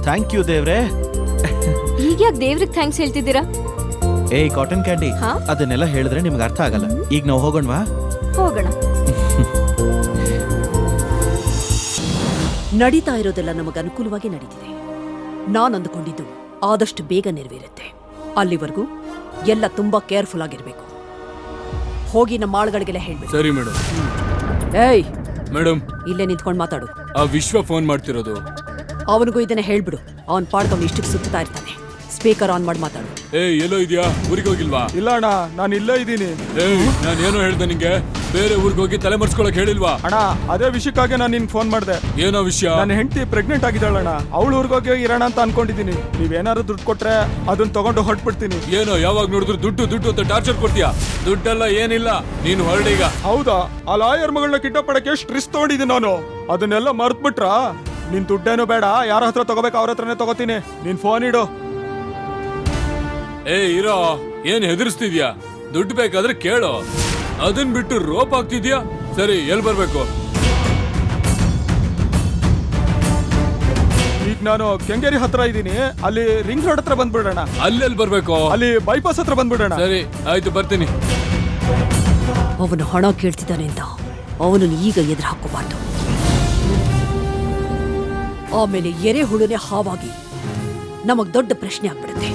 Thank you ದೇವ್ರೆ. ಈಗ ಯಾಕೆ ದೇವ್ರಿಗೆ ಥ್ಯಾಂಕ್ಸ್ ಹೇಳ್ತಿದ್ದೀರಾ? ಏಯ್ ಕಾಟನ್ ಕ್ಯಾಂಡಿ, ಅದನ್ನೆಲ್ಲ ಹೇಳಿದ್ರೆ ನಿಮ್ಗೆ ಅರ್ಥ ಆಗಲ್ಲ. ಈಗ ನಾವು ಹೋಗೋಣವಾ? ಹೋಗೋಣ. ನಡೀತಾ ಇರೋದೆಲ್ಲ ನಮಗೆ ಅನುಕೂಲವಾಗಿ ನಡೀತಿದೆ. ನಾನು ಅಂದುಕೊಂಡಿದ್ದು ಆದಷ್ಟು ಬೇಗ ನೆರವೇರುತ್ತೆ. ಅಲ್ಲಿವರೆಗೂ ಎಲ್ಲ ತುಂಬಾ ಕೇರ್ಫುಲ್ ಆಗಿರ್ಬೇಕು. ಹೋಗಿ ನಮ್ಮ ಆಳುಗಳಿಗೆಲ್ಲ ಹೇಳ್ಬೇಕು. ಸರಿ ಮೇಡಮ್. ಏಯ್ ಮೇಡಮ್, ಇಲ್ಲೇ ನಿಂತ್ಕೊಂಡು ಮಾತಾಡು. ಆ ವಿಶ್ವ ಫೋನ್ ಮಾಡ್ತಿರೋದು. ಅವನಿಗೂ ಇದನ್ನ ಹೇಳ್ಬಿಡು. ಅವನ್ ಪಾಡ್ಕೊಂಡು ಇಷ್ಟಕ್ಕೆ ಸುತ್ತಾ ಇರ್ತಾನೆ. ಸ್ಪೀಕರ್ ಆನ್ ಮಾಡಿ ಮಾತಾಡು. ಎಲ್ಲೋ ಇದೆಯಾ? ಊರಿಗೆ ಹೋಗಿಲ್ವಾ? ಇಲ್ಲ ಅಣ್ಣ, ನಾನು ಇಲ್ಲೇ ಇದ್ದೀನಿ. ನಾನು ಏನೋ ಹೇಳ್ದೆ ನಿಂಗೆ, ಬೇರೆ ಊರಿಗೆ ಹೋಗಿ ತಲೆ ಮರ್ಸ್ಕೊಳಕ್ ಹೇಳಿಲ್ವಾ? ಅಣ್ಣ, ಅದೇ ವಿಷಯಕ್ಕಾಗಿ ನಾನು ನಿನ್ ಫೋನ್ ಮಾಡಿದೆ. ಏನೋ ವಿಷಯ? ನನ್ನ ಹೆಂಡತಿ ಪ್ರೆಗ್ನೆಂಟ್ ಆಗಿದ್ದಾಳಣ್ಣ. ಅವಳು ಊರಿಗೋಗಿ ಇರೋಣ ಅಂತ ಅನ್ಕೊಂಡಿದ್ದೀನಿ. ನೀವೇನಾದ್ರು ದುಡ್ಡು ಕೊಟ್ರೆ ಅದನ್ನ ತಗೊಂಡು ಹೊರಟ್ಬಿಡ್ತೀನಿ. ಏನೋ ಯಾವಾಗ ನೋಡಿದ್ರು ದುಡ್ಡು ದುಡ್ಡು ಅಂತ ಟಾರ್ಚರ್ ಕೊಡ್ತೀಯಾ? ದುಡ್ಡೆಲ್ಲ ಏನಿಲ್ಲ, ನೀನು ಹೊರಡೀಗ. ಹೌದಾ? ಆ ಲಾಯರ್ ಮಗಳನ್ನ ಕಿಡ್ನಾಪ್ ಮಾಡಕ್ಕೆ ಎಷ್ಟು ರಿಸ್ಕ್ ತಗೊಂಡಿದ್ದೀನಿ ನಾನು. ಅದನ್ನೆಲ್ಲ ಮರ್ತ್ಬಿಟ್ರಾ? ನಿನ್ ದುಡ್ಡೇನು ಬೇಡ, ಯಾರ ಹತ್ರ ತಗೋಬೇಕು ಅವ್ರ ಹತ್ರನೇ ತಗೋತೀನಿ. ನೀನ್ ಫೋನ್ ಇಡು. ಇರೋ, ಏನ್ ಹೆದರ್ಸ್ತಿದ್ಯಾ? ದುಡ್ಡು ಬೇಕಾದ್ರೆ ಕೇಳು. ಅದನ್ ಬಿಟ್ಟು ರೋಪ್ ಆಗ್ತಿದ್ಯಾ? ಸರಿ, ಎಲ್ಲಿ ಬರ್ಬೇಕು? ಈಗ ನಾನು ಕೆಂಗೇರಿ ಹತ್ರ ಇದ್ದೀನಿ. ಅಲ್ಲಿ ರಿಂಗ್ ರೋಡ್ ಹತ್ರ ಬಂದ್ಬಿಡೋಣ. ಅಲ್ಲೆಲ್ಲಿ ಬರ್ಬೇಕು? ಅಲ್ಲಿ ಬೈಪಾಸ್ ಹತ್ರ ಬಂದ್ಬಿಡೋಣ. ಸರಿ ಆಯ್ತು, ಬರ್ತೀನಿ. ಅವನು ಹಣ ಕೇಳ್ತಿದ್ದಾನೆ ಅಂತ ಅವನನ್ನು ಈಗ ಎದುರು ಹಾಕೋಬಾರ್ದು. ಆಮೇಲೆ ಎರೆಹುಳುನೆ ಹಾವಾಗಿ ನಮಗ್ ದೊಡ್ಡ ಪ್ರಶ್ನೆ ಆಗ್ಬಿಡುತ್ತೆ.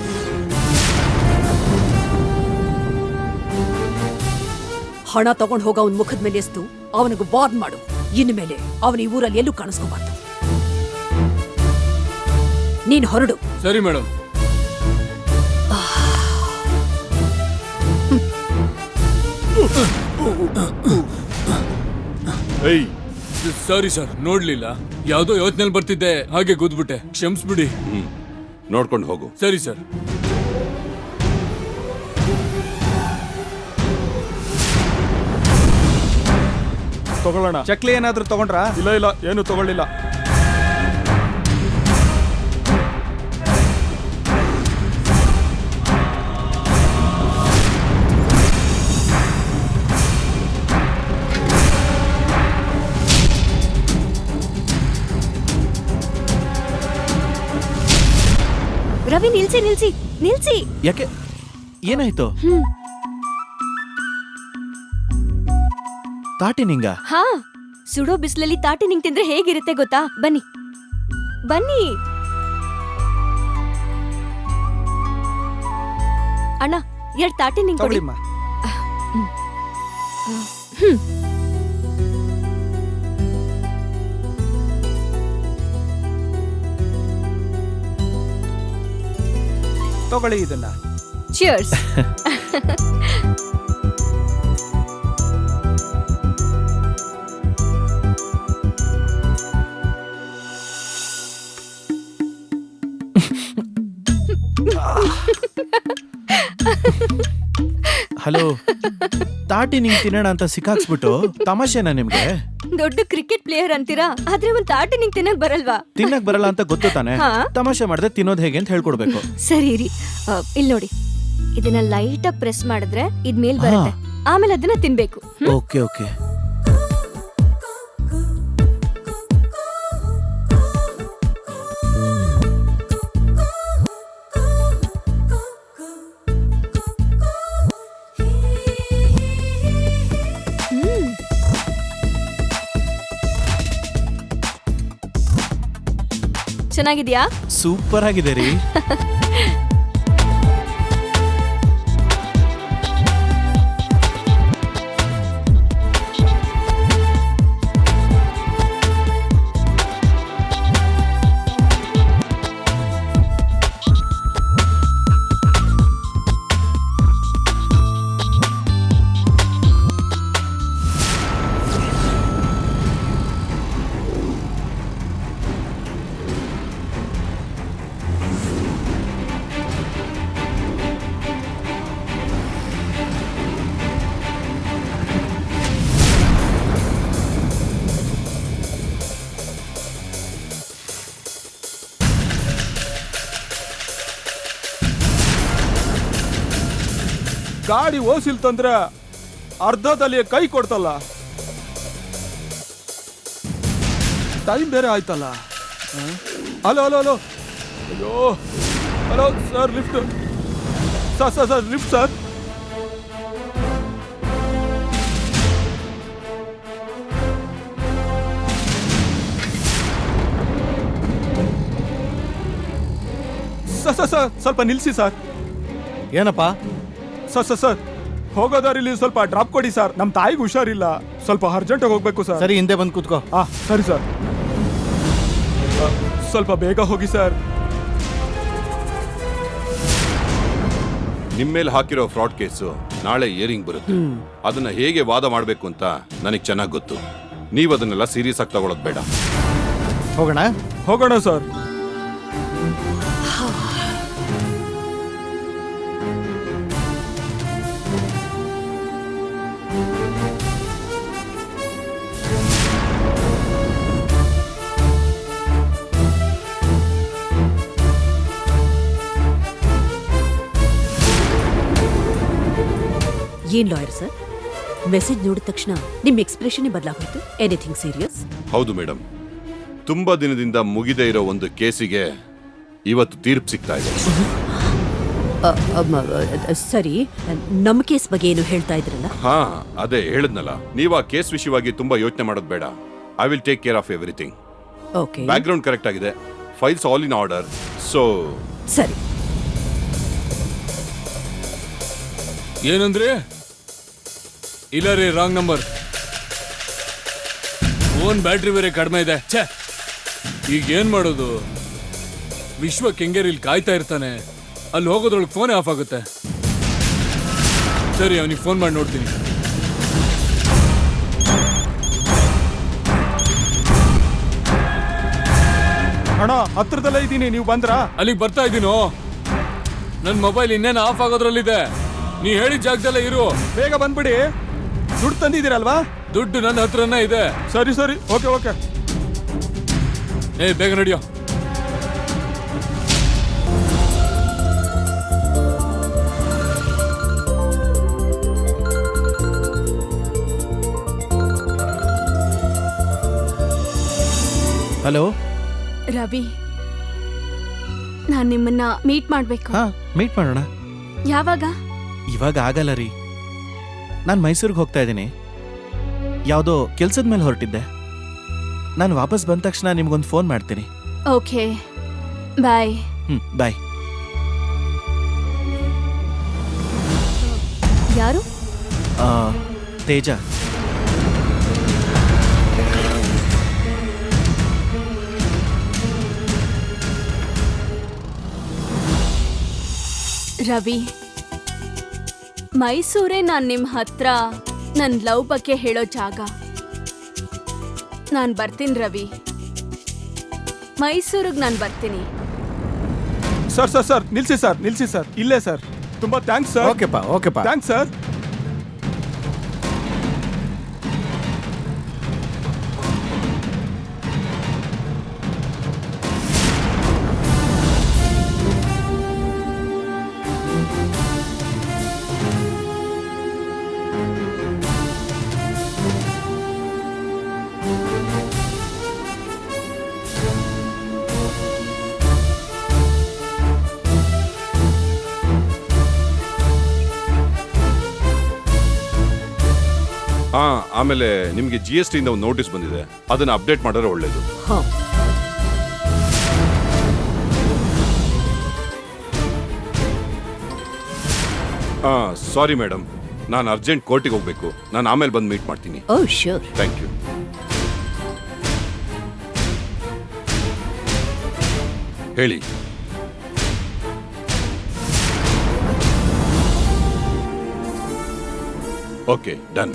ಹಣ ತಗೊಂಡು ಹೋಗ ಅವನ ಮುಖದ ಮೇಲೆ ಎಸ್ತು ಅವನಿಗೆ ವಾರ್ನ್ ಮಾಡು. ಇನ್ನು ಮೇಲೆ ಅವನ ಈ ಊರಲ್ಲಿ ಎಲ್ಲೂ ಕಾಣಿಸ್ಕೋಬಾರ್ದು. ನೀನು ಹೊರಡು. ಸರಿ ಮೇಡಮ್. ಸಾರಿ ಸರ್, ನೋಡ್ಲಿಲ್ಲ. ಯಾವ್ದೋ ಯೋಚನೆಯಲ್ಲಿ ಬರ್ತಿದ್ದೆ, ಹಾಗೆ ಕೂತ್ಬಿಟ್ಟೆ. ಕ್ಷಮಿಸ್ಬಿಡಿ. ನೋಡ್ಕೊಂಡು ಹೋಗು. ಸರಿ ಸರ್. ತಗೊಳ್ಳೋಣ. ಚಕ್ಲಿ ಏನಾದ್ರೂ ತಗೊಂಡ್ರಾ? ಇಲ್ಲ ಇಲ್ಲ, ಏನು ತಗೊಳ್ಳಿಲ್ಲ. ರವಿ, ನಿಲ್ಸಿ ನಿಲ್ಸಿ ನಿಲ್ಸಿ. ಯಾಕೆ, ಏನಾಯ್ತು? ತಾಟಿ ನಿಂಗ? ಹಾ, ಸುಡೋ ಬಿಸಿಲಲ್ಲಿ ತಾಟಿ ನಿಂಗ್ ತಿಂದ್ರೆ ಹೇಗಿರುತ್ತೆ ಗೊತ್ತಾ? ಬನ್ನಿ ಬನ್ನಿ ಅಣ್ಣ, 2 ತಾಟಿ ನಿಂಗ್ ಕೊಡಿ. ತಗೊಳ್ಳಿ ಇದನ್ನ. ಚಿಯರ್ಸ್. ಹಲೋ, ತಾಟಿ ನಿಂಗ್ ತಿನ್ನೋಣ ಅಂತ ಸಿಕ್ಕಾಕ್ಸ್ಬಿಟ್ಟು ತಮಾಷೆನಾ ನಿಮ್ಗೆ? ದೊಡ್ಡ ಕ್ರಿಕೆಟ್ ಪ್ಲೇಯರ್ ಅಂತೀರಾ, ಆದ್ರೆ ಒಂದ್ ತಾಟಿ ನಿಂಗ್ ತಿನ್ನಕ್ ಬರಲ್ವಾ? ತಿನ್ನಕ್ ಬರಲ್ಲ ಅಂತ ಗೊತ್ತು ತಾನೆ. ತಮಾಷೆ ಮಾಡದೆ ತಿನ್ನೋದ್ ಹೇಗೆ ಅಂತ ಹೇಳ್ಕೊಡ್ಬೇಕು. ಸರಿ ರೀ, ಇಲ್ಲಿ ನೋಡಿ, ಇದನ್ನ ಲೈಟ್ ಆಗಿ ಪ್ರೆಸ್ ಮಾಡಿದ್ರೆ ಇದ್ ಮೇಲ್ ಬರುತ್ತೆ. ಆಮೇಲೆ ಅದನ್ನ ತಿನ್ಬೇಕು. Okay okay. ಚೆನ್ನಾಗಿದ್ಯಾ? ಸೂಪರ್ ಆಗಿದೆ ರೀ. ಗಾಡಿ ಓಸಿಲ್ ತಂದ್ರೆ ಅರ್ಧದಲ್ಲಿ ಕೈ ಕೊಡ್ತಲ್ಲ. ಟೈಮ್ ಬೇರೆ ಆಯ್ತಲ್ಲ. ಹಲೋ ಹಲೋ ಹಲೋ, ಅಯ್ಯೋ hello sir lift sir sir sir lift sir sir sir sir ಸ್ವಲ್ಪ ನಿಲ್ಲಿಸಿ ಸರ್ ಏನಪ್ಪ ಸರ್ ಸರ್ ಸರ್ ಹೋಗೋ ದಾರಿಲಿ ಸ್ವಲ್ಪ ಡ್ರಾಪ್ ಕೊಡಿ ಸರ್ ನಮ್ಮ ತಾಯಿಗೆ ಹುಷಾರಿಲ್ಲ ಸ್ವಲ್ಪ ಅರ್ಜೆಂಟಾಗಿ ಹೋಗ್ಬೇಕು ಸರ್ ಸರಿ ಹಿಂದೆ ಬಂದು ಕೂತ್ಕೋ. ಸರಿ ಸರ್ ಸ್ವಲ್ಪ ಬೇಗ ಹೋಗಿ ಸರ್. ನಿಮ್ಮ ಮೇಲೆ ಹಾಕಿರೋ ಫ್ರಾಡ್ ಕೇಸು ನಾಳೆ ಹಿಯರಿಂಗ್ ಬರುತ್ತೆ. ಅದನ್ನ ಹೇಗೆ ವಾದ ಮಾಡಬೇಕು ಅಂತ ನನಗೆ ಚೆನ್ನಾಗಿ ಗೊತ್ತು. ನೀವು ಅದನ್ನೆಲ್ಲ ಸೀರಿಯಸ್ ಆಗಿ ತಗೊಳ್ಳೋದು ಬೇಡ. ಹೋಗೋಣ. ಹೋಗೋಣ ಸರ್. ಏನ್ ಲಾಯರ್ ಸರ್, ಮೆಸೇಜ್ ನೋಡಿದ ತಕ್ಷಣ ನಿಮ್ ಎಕ್ಸ್ಪ್ರೆಷನ್ ಬದಲಾಗೋಯ್ತು. Anything serious? ಹೌದು ಮೇಡಮ್, ತುಂಬಾ ದಿನದಿಂದ ಮುಗಿದೇ ಇರೋ ಒಂದು ಕೇಸಿಗೆ ಇವತ್ತು ತೀರ್ಪು ಸಿಗ್ತಾ ಇದೆ. ಸರಿ, ನಮ್ಮ ಕೇಸ್ ಬಗ್ಗೆ ಏನು ಹೇಳ್ತಾ ಇದ್ರಲ್ಲ? ಹಾ, ಅದೇ ಹೇಳಿದ್ನಲ್ಲ. ನೀವು ಆ ಕೇಸ್ ವಿಷಯವಾಗಿ ತುಂಬಾ ಯೋಚನೆ ಮಾಡೋದು ಬೇಡ. I will take care of everything. Okay, background correct ಆಗಿದೆ, files all in order. So ಸರಿ. ಏನಂದ್ರೆ ಇಲ್ಲ ರೀ, ರಾಂಗ್ ನಂಬರ್. ಫೋನ್ ಬ್ಯಾಟ್ರಿ ಬೇರೆ ಕಡಿಮೆ ಇದೆ. ಛೇ, ಈಗ ಏನ್ ಮಾಡೋದು? ವಿಶ್ವ ಕೆಂಗೇರಿಲಿ ಕಾಯ್ತಾ ಇರ್ತಾನೆ, ಅಲ್ಲಿ ಹೋಗೋದ್ರೊಳಗೆ ಫೋನೇ ಆಫ್ ಆಗುತ್ತೆ. ಸರಿ, ಅವನಿಗೆ ಫೋನ್ ಮಾಡಿ ನೋಡ್ತೀನಿ. ಅಣ್ಣ ಹತ್ರದಲ್ಲೇ ಇದ್ದೀನಿ, ನೀವು ಬಂದ್ರಾ? ಅಲ್ಲಿಗೆ ಬರ್ತಾ ಇದ್ದೀನೋ. ನನ್ನ ಮೊಬೈಲ್ ಇನ್ನೇನು ಆಫ್ ಆಗೋದ್ರಲ್ಲಿದೆ. ನೀ ಹೇಳಿದ ಜಾಗದಲ್ಲೇ ಇರು. ಬೇಗ ಬಂದ್ಬಿಡಿ. ದುಡ್ಡು ತಂದಿದ್ದೀರಲ್ವಾ? ದುಡ್ಡು ನನ್ನ ಹತ್ರನೇ ಇದೆ. ಸರಿ ಸರಿ, ಓಕೆ ಓಕೆ. ಬೇಗ ನಡಿಯೋ. ಹಲೋ ರವಿ, ನಾನ್ ನಿಮ್ಮನ್ನ ಮೀಟ್ ಮಾಡ್ಬೇಕು. ಹಾ, ಮೀಟ್ ಮಾಡೋಣ. ಯಾವಾಗ? ಇವಾಗ ಆಗಲ್ಲ ರೀ, ನಾನು ಮೈಸೂರಿಗೆ ಹೋಗ್ತಾ ಇದ್ದೀನಿ. ಯಾವುದೋ ಕೆಲ್ಸದ ಮೇಲೆ ಹೊರಟಿದ್ದೆ. ನಾನು ವಾಪಸ್ ಬಂದ ತಕ್ಷಣ ನಿಮ್ಗೊಂದು ಫೋನ್ ಮಾಡ್ತೀನಿ. ಓಕೆ, ಬಾಯ್. ಬಾಯ್. ಯಾರು? ತೇಜ. ರವಿ, ಮೈಸೂರೇ ನಾನ್ ನಿಮ್ ಹತ್ರ ನನ್ ಲವ್ ಬಗ್ಗೆ ಹೇಳೋ ಜಾಗ. ನಾನ್ ಬರ್ತೀನಿ ರವಿ, ಮೈಸೂರಿಗೆ ನಾನ್ ಬರ್ತೀನಿ. ಸರ್ ಸರ್ ಸರ್ ನಿಲ್ಸಿ ಸರ್, ನಿಲ್ಸಿ ಸರ್, ಇಲ್ಲೇ ಸರ್. ತುಂಬಾ ಥ್ಯಾಂಕ್ಸ್ ಸರ್. ಓಕೆಪ್ಪ, ಓಕೆಪ್ಪ. Thanks sir. ಹಾ, ಆಮೇಲೆ ನಿಮ್ಗೆ GST ಇಂದ ಒಂದು ನೋಟಿಸ್ ಬಂದಿದೆ, ಅದನ್ನ ಅಪ್ಡೇಟ್ ಮಾಡಿದ್ರೆ ಒಳ್ಳೇದು. ಹಾ, ಸಾರಿ ಮೇಡಮ್, ನಾನು ಅರ್ಜೆಂಟ್ ಕೋರ್ಟಿಗೆ ಹೋಗ್ಬೇಕು. ನಾನು ಆಮೇಲೆ ಬಂದು ಮೀಟ್ ಮಾಡ್ತೀನಿ. Oh sure. Thank you. ಹೇಳಿ. Okay, done.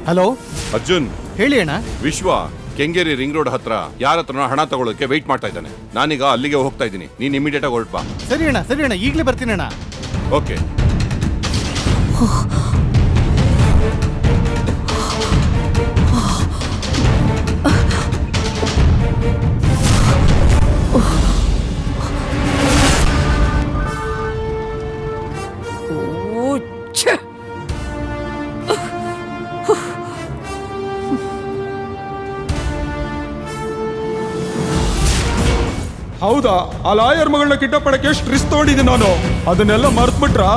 ಹಲೋ ಅರ್ಜುನ್, ಹೇಳಿ ಅಣ್ಣ. ವಿಶ್ವ ಕೆಂಗೇರಿ ರಿಂಗ್ ರೋಡ್ ಹತ್ರ ಯಾರ ಹತ್ರನ ಹಣ ತಗೊಳ್ಳೋಕೆ ವೆಯ್ಟ್ ಮಾಡ್ತಾ ಇದ್ದಾನೆ. ನಾನೀಗ ಅಲ್ಲಿಗೆ ಹೋಗ್ತಾ ಇದ್ದೀನಿ. ನೀನ್ ಇಮಿಡಿಯೇಟ್ ಆಗಿ ಹೊರಟ್ ಬಾ. ಸರಿ ಅಣ್ಣ, ಸರಿ ಅಣ್ಣ, ಈಗಲೇ ಬರ್ತೀನಿ ಅಣ್ಣ. ಓಕೆ. ಓ ಹೌದಾ? ಆ ಲಾಯರ್ ಮಗಳನ್ನ ಕಿಡ್ನಾಪ್ ಮಾಡಕ್ಕೆ ಎಷ್ಟು ರಿಸ್ಕ್ ತಗೊಂಡಿದ್ದೀನಿ ನಾನು, ಅದನ್ನೆಲ್ಲ ಮರ್ತ್ಬಿಟ್ರಾ?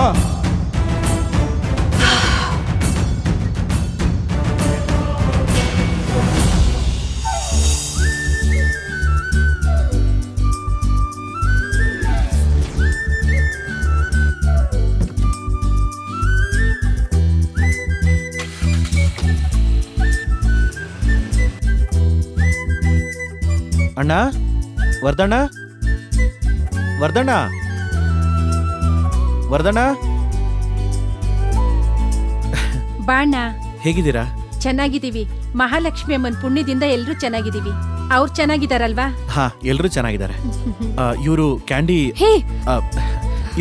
ಅಣ್ಣ, ವರ್ಧಣ್ಣ, ವರ್ಧಣ್ಣ, ವರ್ಧಣ್ಣ, ಬಾಣ ಹೇಗಿದ್ದೀರಾ? ಚೆನ್ನಾಗಿದ್ದೀವಿ. ಮಹಾಲಕ್ಷ್ಮಿ ಅಮ್ಮನ್ ಪುಣ್ಯದಿಂದ ಎಲ್ರೂ ಚೆನ್ನಾಗಿದ್ದೀವಿ. ಅವ್ರು ಚೆನ್ನಾಗಿದಾರಲ್ವಾ? ಹಾ, ಎಲ್ರೂ ಚೆನ್ನಾಗಿದ್ದಾರೆ. ಇವರು ಕ್ಯಾಂಡಿ, ಹೇ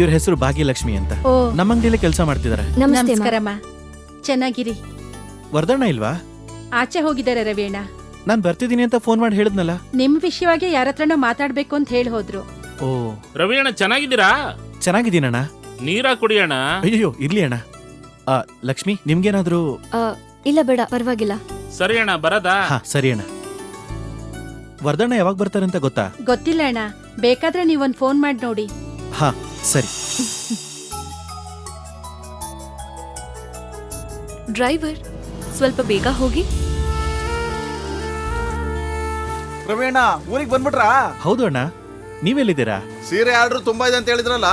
ಇವ್ರ ಹೆಸರು ಭಾಗ್ಯಲಕ್ಷ್ಮಿ ಅಂತ. ಓ ನಮ್ಮ ಅಂಗಡಿಯಲ್ಲಿ ಕೆಲಸ ಮಾಡ್ತಿದ್ದಾರೆ. ನಮಸ್ತೆ ಅಮ್ಮ. ನಮಸ್ಕಾರಮ್ಮ. ಚೆನ್ನಾಗಿರಿ. ವರ್ಧಣ್ಣ ಇಲ್ವಾ? ಆಚೆ ಹೋಗಿದ್ದಾರೆ ರವಿಯಣ್ಣ. ನಾನ್ ಬರ್ತಿದ್ದೀನಿ ಅಂತ ಫೋನ್ ಮಾಡಿ ಹೇಳಿದ್ನಲ್ಲ. ನಿಮ್ ವಿಷಯವಾಗಿ ಯಾರತ್ರನೋ ಮಾತಾಡ್ಬೇಕು ಅಂತ ಹೇಳಿ ಹೋದ್ರು. ಓ, ರವಿಯಣ್ಣ ಚೆನ್ನಾಗಿದ್ದೀರಾ? ಚೆನ್ನಾಗಿದ್ದೀನಣ್ಣ. ನೀರ ಕುಡಿಯೋಣ. ಅಯ್ಯೋ, ಇರ್ಲಿ ಅಣ್ಣ. ಲಕ್ಷ್ಮಿ, ನಿಮ್ಗೇನಾದ್ರೂ? ಆ, ಇಲ್ಲ ಬೇಡ, ಪರವಾಗಿಲ್ಲ. ಸರಿ ಅಣ್ಣ, ಬರದಾ? ಹಾ, ಸರಿ ಅಣ್ಣ. ವರ್ಧಣ್ಣ ಯಾವಾಗ ಬರ್ತಾರಂತ ಗೊತ್ತಾ? ಗೊತ್ತಿಲ್ಲ ಅಣ್ಣ, ಬೇಕಾದ್ರೆ ನೀವೊಂದ್ ಫೋನ್ ಮಾಡಿ ನೋಡಿ. ಹಾ, ಸರಿ. ಡ್ರೈವರ್, ಸ್ವಲ್ಪ ಬೇಗ ಹೋಗಿ. ರವಿಯಣ್ಣ ಊರಿಗೆ ಬಂದ್ಬಿಟ್ರಾ? ಹೌದು ಅಣ್ಣ, ನೀವೆಲ್ಲಿದ್ದೀರಾ? ಸೀರೆ ಆರ್ಡರ್ ತುಂಬಾ ಇದೆ ಅಂತ ಹೇಳಿದ್ರಲ್ಲ,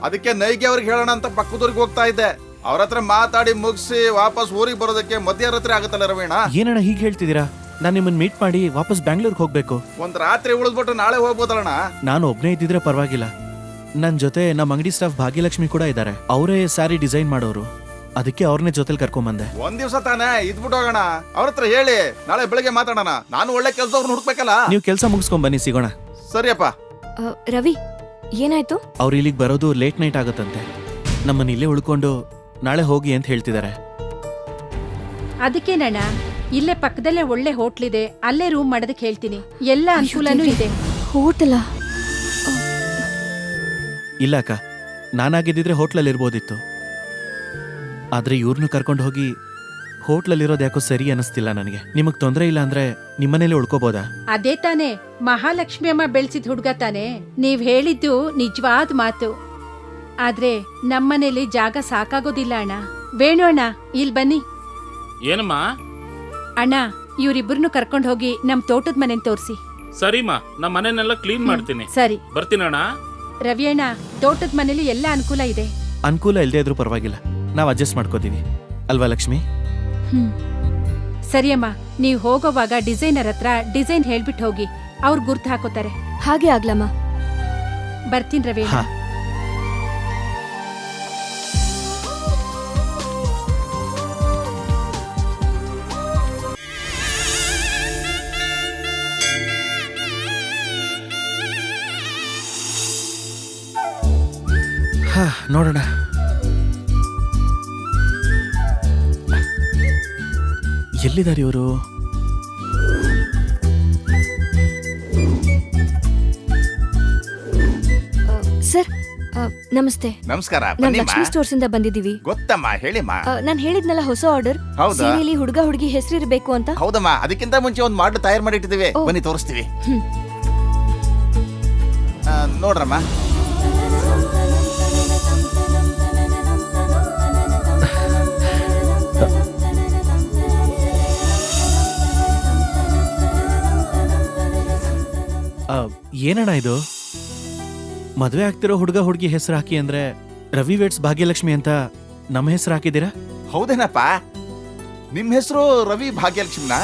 ಅದಕ್ಕೆ ನೈಗೆ ಅವ್ರಿಗೆ ಹೇಳೋಣ ಅಂತ ಪಕ್ಕದೂರಿಗೆ ಹೋಗ್ತಾ ಇದ್ದೆ. ಅವ್ರ ಹತ್ರ ಮಾತಾಡಿ ಮುಗಿಸಿ ವಾಪಸ್ ಊರಿಗೆ ಬರೋದಕ್ಕೆ ಮಧ್ಯರಾತ್ರಿ ಆಗುತ್ತಲ್ಲ ರವಿಯಣ್ಣ. ಏನಣ್ಣ ಹೀಗೆ ಹೇಳ್ತಿದ್ದೀರಾ? ನಾನು ನಿಮ್ಮನ್ನ ಮೀಟ್ ಮಾಡಿ ವಾಪಸ್ ಬ್ಯಾಂಗ್ಳೂರ್ಗೆ ಹೋಗ್ಬೇಕು. ಒಂದ್ ರಾತ್ರಿ ಉಳಿದ್ಬಿಟ್ಟು ನಾಳೆ ಹೋಗ್ಬೋದಲ್ಲಣ್ಣ? ನಾನು ಒಬ್ನೇ ಇದ್ದಿದ್ರೆ ಪರವಾಗಿಲ್ಲ. ನನ್ನ ಜೊತೆ ನಮ್ಮ ಅಂಗಡಿ ಸ್ಟಾಫ್ ಭಾಗ್ಯಲಕ್ಷ್ಮಿ ಕೂಡ ಇದ್ದಾರೆ. ಅವರೇ ಸ್ಯಾರಿ ಡಿಸೈನ್ ಮಾಡೋರು. ಅದಕ್ಕೆ ಅವ್ರನ್ನೇ ಜೊತೆಲಿ ಕರ್ಕೊಂಬಂದೆ. ಒಂದ್ ದಿವ್ಸ ತಾನೇ ಇದ್ಬಿಟ್ಟು ಹೋಗೋಣ. ಅವ್ರ ಹತ್ರ ಹೇಳಿ ನಾಳೆ ಬೆಳಗ್ಗೆ ಮಾತಾಡೋಣ. ನಾನು ಒಳ್ಳೆ ಕೆಲ್ಸದವ್ರನ್ನ ಹುಡುಕ್ಬೇಕಲ್ಲ. ನೀವು ಕೆಲಸ ಮುಗಿಸ್ಕೊಂಡ್ ಬನ್ನಿ, ಸಿಗೋಣ. ಸರಿಯಪ್ಪ. ರವಿ, ಏನಾಯ್ತು? ಅವ್ರು ಇಲ್ಲಿಗೆ ಬರೋದು ಲೇಟ್ ನೈಟ್ ಆಗುತ್ತಂತೆ. ನಮ್ಮನ್ನ ಇಲ್ಲೇ ಉಳ್ಕೊಂಡು ನಾಳೆ ಹೋಗಿ ಅಂತ ಹೇಳ್ತಿದ್ದಾರೆ. ಅದಕ್ಕೇನಣ್ಣ, ಇಲ್ಲೇ ಪಕ್ಕದಲ್ಲೇ ಒಳ್ಳೆ ಹೋಟ್ಲಿದೆ, ಅಲ್ಲೇ ರೂಮ್ ಮಾಡೋದಕ್ಕೆ ಹೇಳ್ತೀನಿ. ಎಲ್ಲ ಅನುಕೂಲನೂ ಇದೆ. ಹೋಟೆಲ? ಇಲ್ಲ ಅಕ್ಕ, ನಾನಾಗಿದ್ದಿದ್ರೆ ಹೋಟ್ಲಲ್ಲಿ ಇರ್ಬೋದಿತ್ತು. ಆದ್ರೆ ಇವ್ರನ್ನೂ ಕರ್ಕೊಂಡು ಹೋಗಿ ಹೋಟ್ಲಲ್ಲಿರೋದು ಯಾಕೋ ಸರಿ ಅನಿಸ್ತಿಲ್ಲ ನನಗೆ. ನಿಮಗ್ ತೊಂದರೆ ಇಲ್ಲ ಅಂದ್ರೆ ನಿಮ್ಮನೇಲಿ ಉಳ್ಕೋಬೋದಾ? ಅದೇ ತಾನೇ ಮಹಾಲಕ್ಷ್ಮಿ ಅಮ್ಮ ಬೆಳೆಸಿದ ಹುಡುಗ ತಾನೇ. ನೀವ್ ಹೇಳಿದ್ದು ನಿಜವಾದ ಮಾತು. ಆದ್ರೆ ನಮ್ಮನೇಲಿ ಜಾಗ ಸಾಕಾಗೋದಿಲ್ಲ ಅಣ್ಣ. ವೇಣು ಅಣ್ಣ, ಇಲ್ ಬನ್ನಿ. ಏನಮ್ಮ? ಅಣ್ಣ, ಇವ್ರಿಬ್ರನ್ನು ಕರ್ಕೊಂಡು ಹೋಗಿ ನಮ್ ತೋಟದ ಮನೆನ್ ತೋರ್ಸಿ. ಸರಿಮಾ, ನಮ್ಮ ಮನೆನೆಲ್ಲ ಕ್ಲೀನ್ ಮಾಡ್ತೀನಿ. ಸರಿ ಬರ್ತೀನಣ್ಣ. ರವಿಯಣ್ಣ, ತೋಟದ ಮನೇಲಿ ಎಲ್ಲ ಅನುಕೂಲ ಇದೆ. ಅನುಕೂಲ ಇಲ್ಲದೆ ಇದ್ರೂ ಪರವಾಗಿಲ್ಲ, ನಾವು ಅಡ್ಜಸ್ಟ್ ಮಾಡ್ಕೋತೀವಿ ಅಲ್ವಾ ಲಕ್ಷ್ಮಿ? ಸರಿಯಮ್ಮ, ನೀವ್ ಹೋಗೋವಾಗ ಡಿಸೈನರ್ ಹತ್ರ ಡಿಸೈನ್ ಹೇಳ್ಬಿಟ್ಟು ಹೋಗಿ. ಅವ್ರು ಗುರ್ತು ಹಾಕೋತಾರೆ. ಹಾಗೆ ಆಗ್ಲಮ್ಮ. ಬರ್ತೀನಿ ರವಿಯಣ್ಣ. ಹಾ. ನೋಡೋಣ. ಎಲ್ಲಿದ್ದಾರೆ ಇವರು? ಸರ್, ನಮಸ್ತೆ. ನಮಸ್ಕಾರ. ನಾವ್ ಲಕ್ಷ್ಮಿ ಸ್ಟೋರ್ಸ್ ಇಂದ ಬಂದಿದೀವಿ. ಗೊತ್ತಮ್ಮ, ಹೇಳಿಮ್ಮ. ನಾನ್ ಹೇಳಿದ್ನಲ್ಲ ಹೊಸ ಆರ್ಡರ್. ಹೌದಾ? ಸೀರೆಲಿ ಹುಡುಗ ಹುಡುಗಿ ಹೆಸರಿರ್ಬೇಕು ಅಂತ. ಹೌದಮ್ಮ, ಅದಕ್ಕಿಂತ ಮುಂಚೆ ಒಂದು ಮಾಡ್ಲು ತಯಾರು ಮಾಡಿಟ್ಟಿದ್ದೀವಿ. ಓ. ಬನ್ನಿ ತೋರಿಸ್ತೀವಿ. ಹ್ಮ್. ನೋಡ್ರಮ್ಮ. ಏನಣ್ಣ ಇದು? ಮದ್ವೆ ಆಗ್ತಿರೋ ಹುಡುಗ ಹುಡುಗಿ ಹೆಸರು ಹಾಕಿ ಅಂದ್ರೆ ರವಿ ವೇಟ್ಸ್ ಭಾಗ್ಯಲಕ್ಷ್ಮಿ ಅಂತ ನಮ್ಮ ಹೆಸರು ಹಾಕಿದ್ದೀರಾ? ಹೌದೇನಪ್ಪ? ನಿಮ್ ಹೆಸರು ರವಿ ಭಾಗ್ಯಲಕ್ಷ್ಮಿನ?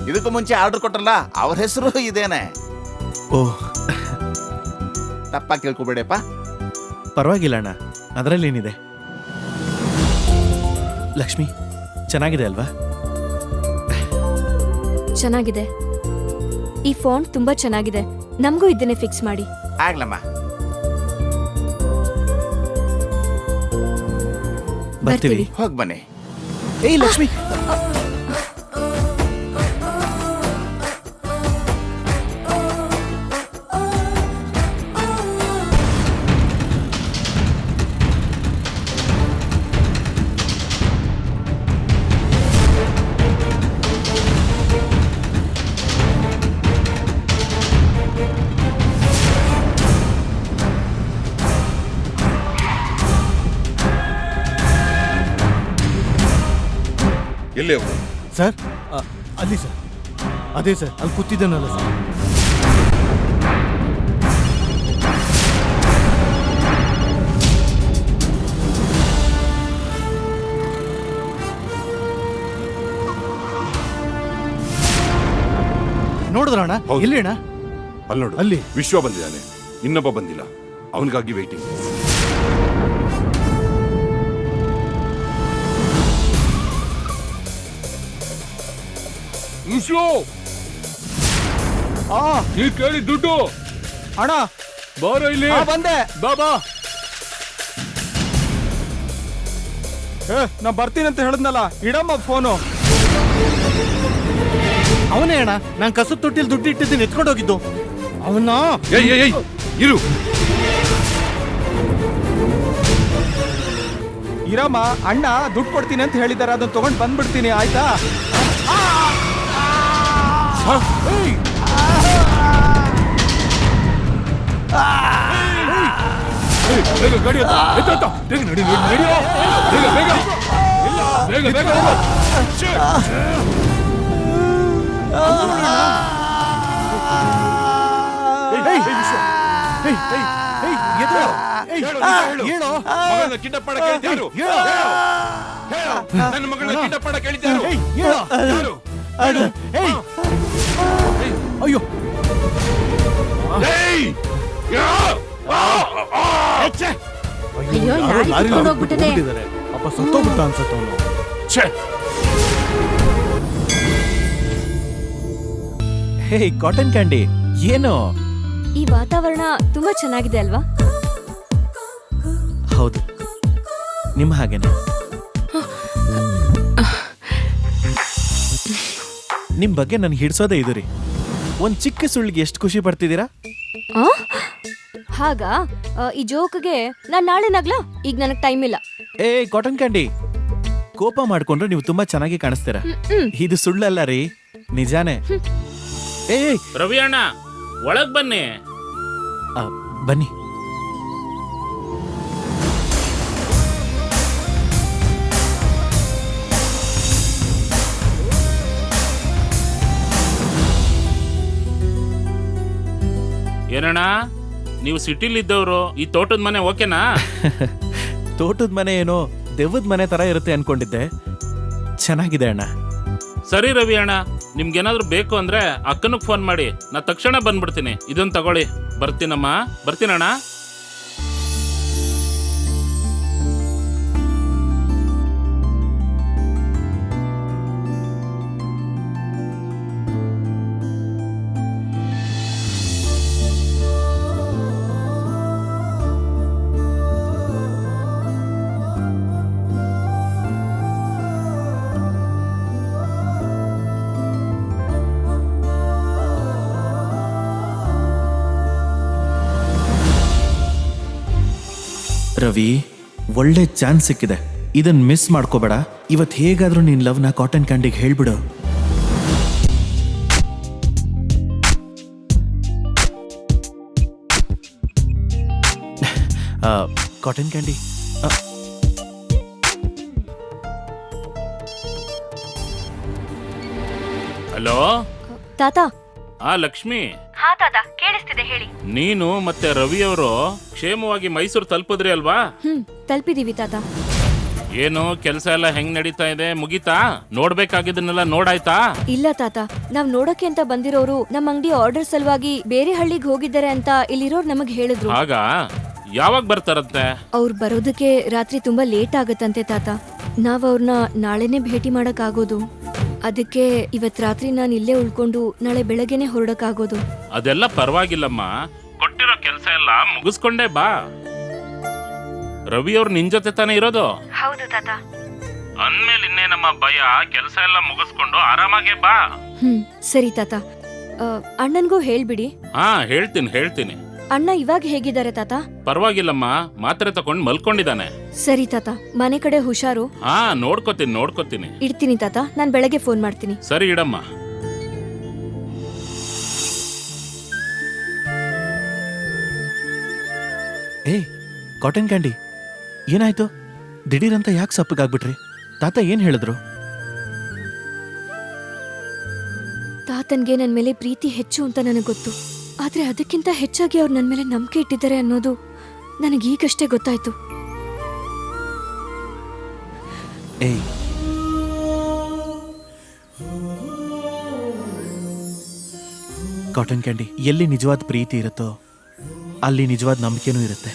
ಇದಕ್ಕೂ ಮುಂಚೆ ಆರ್ಡರ್ ಕೊಟ್ರಲ್ಲ, ಅವ್ರ ಹೆಸರು ಇದೇನೆ. ಓಹ್, ತಪ್ಪಾಗಿ ಕೇಳ್ಕೊಬೇಡಪ್ಪ. ಪರವಾಗಿಲ್ಲ ಅಣ್ಣ, ಅದರಲ್ಲೇನಿದೆ. ಲಕ್ಷ್ಮಿ, ಚೆನ್ನಾಗಿದೆ ಅಲ್ವಾ? ಚೆನ್ನಾಗಿದೆ. ಈ ಫಾಂಟ್ ತುಂಬಾ ಚೆನ್ನಾಗಿದೆ. ನಮಗೂ ಇದನ್ನೇ ಫಿಕ್ಸ್ ಮಾಡಿ. ಆಗ್ಲಮ್ಮ. ಬರ್ತೀವಿ. ಹೋಗ್ ಬನ್ನಿ. ಏಯ್ ಲಕ್ಷ್ಮಿ, ಎಲ್ಲಿ ಅವರು? ಸರ್ ಅಲ್ಲಿ ಸರ್, ಅದೇ ಸರ್, ಅಲ್ಲಿ ಕೂತಿದ್ದಾನಲ್ಲ ಸರ್. ನೋಡಿದ್ರ ಅಣ್ಣ? ಹೌದು. ಎಲ್ಲಿ ಅಣ್ಣ? ಅಲ್ಲಿ ನೋಡು, ಅಲ್ಲಿ. ವಿಶ್ವ ಬಂದಿದ್ದಾನೆ, ಇನ್ನೊಬ್ಬ ಬಂದಿಲ್ಲ, ಅವನಿಗಾಗಿ ವೇಟಿಂಗ್. ವಿಶ್ವ, ಆ ನೀ ಕೇಳಿ ದುಡ್ಡು ಅಣ್ಣ ಬಾರ ಇಲ್ಲಿ. ಬಂದೆ. ಬಾ ಬಾ. ನಾ ಬರ್ತೀನಿ ಅಂತ ಹೇಳಿದ್ನಲ್ಲ, ಇಡಮ್ಮ ಫೋನು. ಅವನೇ ಅಣ್ಣ, ನಾನು ಕಸದ ತೊಟ್ಟಿಲಿ ದುಡ್ಡು ಇಟ್ಟಿದ್ದೀನಿ, ಎತ್ಕೊಂಡು ಹೋಗಿದ್ದು ಅವನ್ನ. ಏಯ್ ಏಯ್ ಏಯ್, ಇರು. ಇರಮ್ಮ, ಅಣ್ಣ ದುಡ್ಡು ಕೊಡ್ತೀನಿ ಅಂತ ಹೇಳಿದ್ದಾರೆ, ಅದನ್ನ ತಗೊಂಡ್ ಬಂದ್ಬಿಡ್ತೀನಿ, ಆಯ್ತಾ? ಏಯ್, ಬೇಗ ಗಾಡಿ ಹತ್ತು. ಎತ್ತು, ಎತ್ತು. ಬೇಗ ನಡಿ, ನಡಿ, ನಡಿಯೋ. ಬೇಗ ಬೇಗ ಬೇಗ ಬೇಗ ಹೋಗು. ಛೆ. ಏಯ್, ವಿಶ್ವ, ಏಯ್, ಏಯ್, ಏಯ್, ಎದ್ದೇಳು. ಏಯ್, ಹೇಳು, ನಿಜ ಹೇಳು. ಹೇಳು. ಮಗಳನ್ನ ಕಿಡ್ನಾಪ್ ಮಾಡಕ್ ಕೇಳಿದ್ಯಾರು? ಹೇಳು. ಹೇಳು. ನನ್ನ ಮಗಳನ್ನ ಕಿಡ್ನಾಪ್ ಮಾಡಕ್ ಕೇಳಿದ್ಯಾರು? ಏಯ್, ಹೇಳು. ಯಾರು? ಏಯ್, ಅಯ್ಯೋ, ಏಯ್! ಯಾ! ಛೆ. ಅಯ್ಯೋ, ಲಾರಿ ಲಾರಿ ಕಿತ್ಕೊಂಡು ಹೋಗ್ಬಿಟ್ಟಿದೆ. ಹೋಗ್ಬಿಟ್ಟಿದ್ದಾರೆ. ಅಪ್ಪ ಸತ್ತೋಗ್ಬಿಟ್ಟ ಅನ್ಸತ್ತೆ ಅವನು. ಛೆ! ಹೇ ಕಾಟನ್ ಕ್ಯಾಂಡಿ, ಏನು? ಈ ವಾತಾವರಣ ತುಂಬಾ ಚೆನ್ನಾಗಿದೆ ಅಲ್ವಾ? ಹೌದು, ನಿಮ್ಮ ಹಾಗೇನೆ. ನಿಮ್ ಬಗ್ಗೆ ನನ್ಗೆ ಹಿಡ್ಸೋದೇ ಇದು ರೀ. ಒಂದ್ ಚಿಕ್ಕ ಸುಳ್ಳಿಗೆ ಎಷ್ಟು ಖುಷಿ ಪಡ್ತಿದ್ದೀರಾ? ಆ? ಹಾಗ ಈ ಜೋಕ್ಗೆ ನಾನ್ ನಾಳೆ ನಗ್ಲಾ? ಈಗ ನನಗ್ ಟೈಮ್ ಇಲ್ಲ. ಏ ಕಾಟನ್ ಕ್ಯಾಂಡಿ, ಕೋಪ ಮಾಡ್ಕೊಂಡ್ರೆ ನೀವು ತುಂಬಾ ಚೆನ್ನಾಗಿ ಕಾಣಿಸ್ತೀರಾ. ಇದು ಸುಳ್ಳಲ್ಲ ರೀ, ನಿಜಾನೇ. ಏ ರವಿ ಅಣ್ಣ, ಒಳಗ್ ಬನ್ನಿ. ಬನ್ನಿ. ಏನಣ್ಣ, ನೀವು ಸಿಟಿಲಿದ್ದವರು, ಈ ತೋಟದ ಮನೆ ಓಕೆನಾ? ತೋಟದ ಮನೆ ಏನೋ ದೆವ್ವದ ಮನೆ ತರ ಇರುತ್ತೆ ಅನ್ಕೊಂಡಿದ್ದೆ. ಚೆನ್ನಾಗಿದೆ ಅಣ್ಣ. ಸರಿ ರವಿ ಅಣ್ಣ, ನಿಮ್ಗೇನಾದ್ರೂ ಬೇಕು ಅಂದ್ರೆ ಅಕ್ಕನಿಗೆ ಫೋನ್ ಮಾಡಿ, ನಾ ತಕ್ಷಣ ಬಂದ್ಬಿಡ್ತೀನಿ. ಇದನ್ನ ತಗೊಳ್ಳಿ. ಬರ್ತೀನಮ್ಮ, ಬರ್ತೀನಣ್ಣ. ರವಿ, ಒಳ್ಳೆ ಚಾನ್ಸ್ ಸಿಕ್ಕಿದೆ, ಇದನ್ ಮಿಸ್ ಮಾಡ್ಕೋಬೇಡ. ಇವತ್ ಹೇಗಾದ್ರೂ ನಿನ್ ಲವ್ನ ಕಾಟನ್ ಕ್ಯಾಂಡಿಗೆ ಹೇಳ್ಬಿಡು. ಕಾಟನ್ ಕ್ಯಾಂಡಿ, ಹಲೋ ತಾತ. ಲಕ್ಷ್ಮಿ, ಹಾ ತಾತ, ಕೇಳಿಸ್ತಿದೆ ಹೇಳಿ. ನೀನು ಮತ್ತೆ ರವಿಯವರು ಕ್ಷೇಮವಾಗಿ ಮೈಸೂರು ತಲುಪಿದ್ರಿ ಅಲ್ವಾ? ತಲುಪಿದೀವಿ ತಾತ. ಏನು ಕೆಲಸ ಎಲ್ಲ ಹೆಂಗ್ ನಡೀತಾ ಇದೆ? ಮುಗೀತಾ? ನೋಡ್ಬೇಕಾಗಿದ್ದನ್ನೆಲ್ಲ ನೋಡಾಯ್ತಾ? ಇಲ್ಲ ತಾತ, ನಾವ್ ನೋಡಕ್ಕೆ ಅಂತ ಬಂದಿರೋರು ನಮ್ಮ ಅಂಗಡಿ ಆರ್ಡರ್ ಸಲುವಾಗಿ ಬೇರೆ ಹಳ್ಳಿಗೆ ಹೋಗಿದ್ದಾರೆ ಅಂತ ಇಲ್ಲಿರೋರು ನಮಗ್ ಹೇಳಿದ್ರು. ಆಗ ಯಾವಾಗ ಬರ್ತಾರಂತೆ? ಅವ್ರು ಬರೋದಕ್ಕೆ ರಾತ್ರಿ ತುಂಬಾ ಲೇಟ್ ಆಗತ್ತಂತೆ ತಾತ. ನಾವ್ ಅವ್ರನ್ನ ನಾಳೆನೆ ಭೇಟಿ ಮಾಡಕ್ ಆಗೋದು. ಅದಕ್ಕೆ ಇವತ್ ರಾತ್ರಿ ನಾನು ಇಲ್ಲೇ ಉಳ್ಕೊಂಡು ನಾಳೆ ಬೆಳಗ್ಗೆನೆ ಹೊರಡಕ್ಕಾಗೋದು. ಅದೆಲ್ಲ ಪರವಾಗಿಲ್ಲಮ್ಮ, ಕೊಟ್ಟಿರೋ ಕೆಲಸ ಎಲ್ಲ ಮುಗಿಸ್ಕೊಂಡೇ ಬಾ. ರವಿ ಅವ್ರು ನಿನ್ ಜೊತೆ ತಾನೇ ಇರೋದು? ಹೌದು ತಾತ. ಅಂದ್ಮೇಲೆ ಇನ್ನೇನಮ್ಮ ಭಯ? ಕೆಲಸ ಎಲ್ಲ ಮುಗಿಸ್ಕೊಂಡು ಆರಾಮಾಗೆ ಬಾ. ಸರಿ ತಾತ. ಅಣ್ಣನ್ಗೂ ಹೇಳ್ಬಿಡಿ. ಹೇಳ್ತೀನಿ. ಅಣ್ಣ ಇವಾಗ ಹೇಗಿದ್ದಾರೆ ತಾತ? ಪರವಾಗಿಲ್ಲಮ್ಮ, ಮಾತ್ರೆ ತಗೊಂಡ್ ಮಲ್ಕೊಂಡಿದ್ದಾನೆ. ಸರಿ ತಾತ, ಮನೆ ಕಡೆ ಹುಷಾರು. ನೋಡ್ಕೋತೀನಿ. ಇಡ್ತೀನಿ ತಾತ, ನಾನ್ ಬೆಳಗ್ಗೆ ಫೋನ್ ಮಾಡ್ತೀನಿ. ಸರಿ, ಇಡಮ್ಮ. ಏ ಕಾಟನ್ ಕ್ಯಾಂಡಿ, ಏನಾಯ್ತು? ದಿಢೀರಂತ ಯಾಕೆ ಸಪ್ಪಗಾಗ್ಬಿಟ್ರಿ? ತಾತ ಏನ್ ಹೇಳಿದ್ರು? ಚೇತನ್ಗೆ ನನ್ನ ಮೇಲೆ ಪ್ರೀತಿ ಹೆಚ್ಚು ಅಂತ ನನಗೆ ಗೊತ್ತು. ಆದ್ರೆ ಅದಕ್ಕಿಂತ ಹೆಚ್ಚಾಗಿ ಅವ್ರು ನನ್ನ ಮೇಲೆ ನಂಬಿಕೆ ಇಟ್ಟಿದ್ದಾರೆ ಅನ್ನೋದು ನನಗೀಗಷ್ಟೇ ಗೊತ್ತಾಯ್ತು. ಏಯ್, ಕಾಟನ್ ಕ್ಯಾಂಡಿ, ಎಲ್ಲಿ ನಿಜವಾದ ಪ್ರೀತಿ ಇರುತ್ತೋ ಅಲ್ಲಿ ನಿಜವಾದ ನಂಬಿಕೆನೂ ಇರುತ್ತೆ.